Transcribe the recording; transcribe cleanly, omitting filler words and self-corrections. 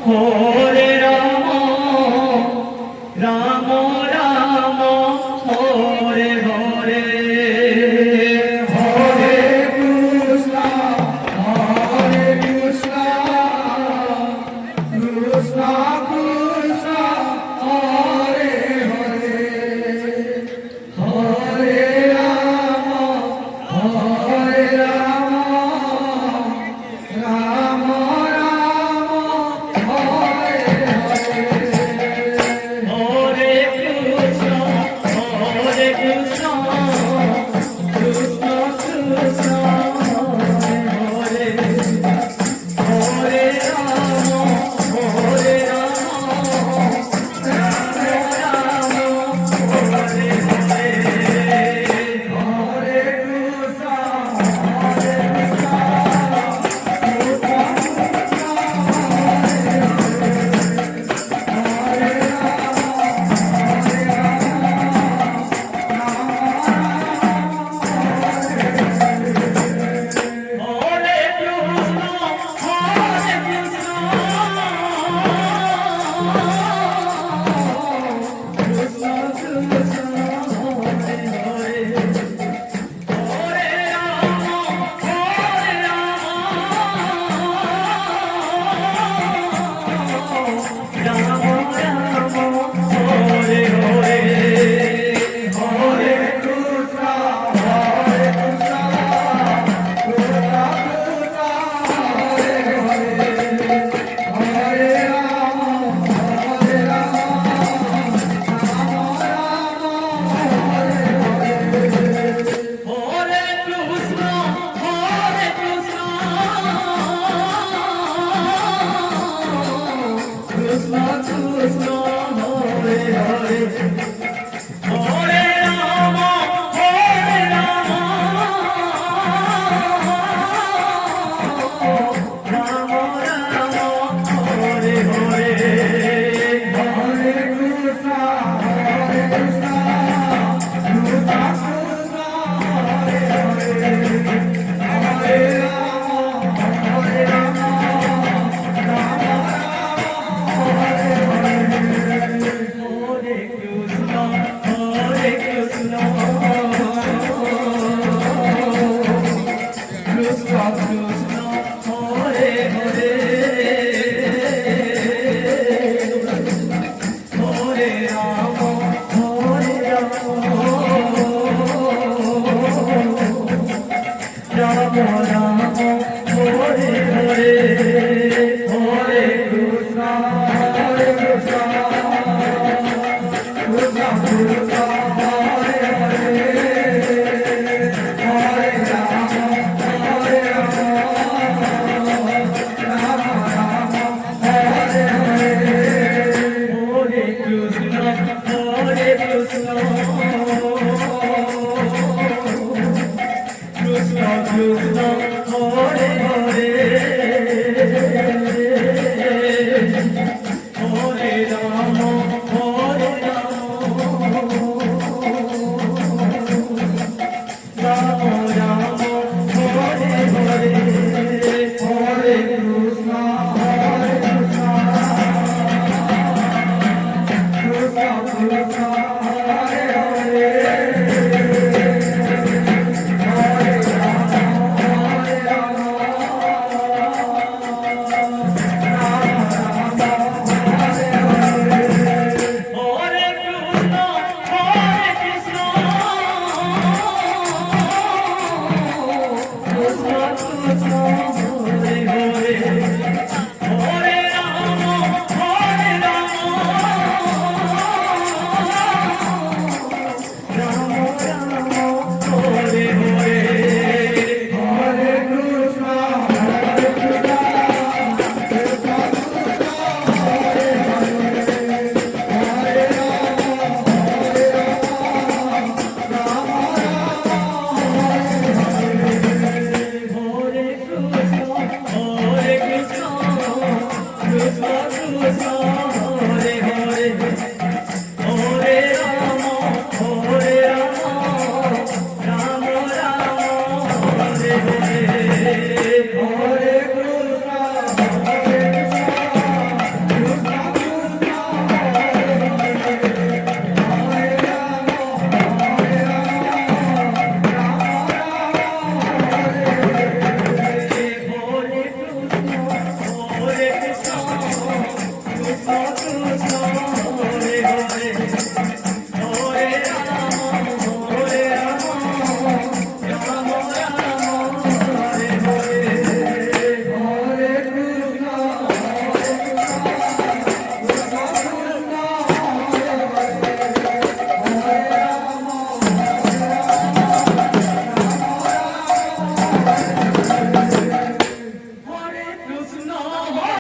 Hare Ram Ram Ram Hare Hare Hare Krishna Hare Krishna Krishna Krishna Hare Hare Hare Ram Ram Ram Hare Hare Hare Krishna Krishna Krishna Hare Hare Hare Ram Hare Ram Ram Ram Hare Hare Hare Krishna Hare Hare Krishna Hare Krishna Krishna Krishna Hare Hare Hare Ram Ram Ram Hare Hare Hare Krishna Hare Krishna Hare Ram Hare Ram Hare Krishna Hare Krishna Krishna Krishna Hare Hare Hare Ram Ram Ram Hare Hare Hare Krishna Hare Krishna Krishna Krishna Hare Hare Hare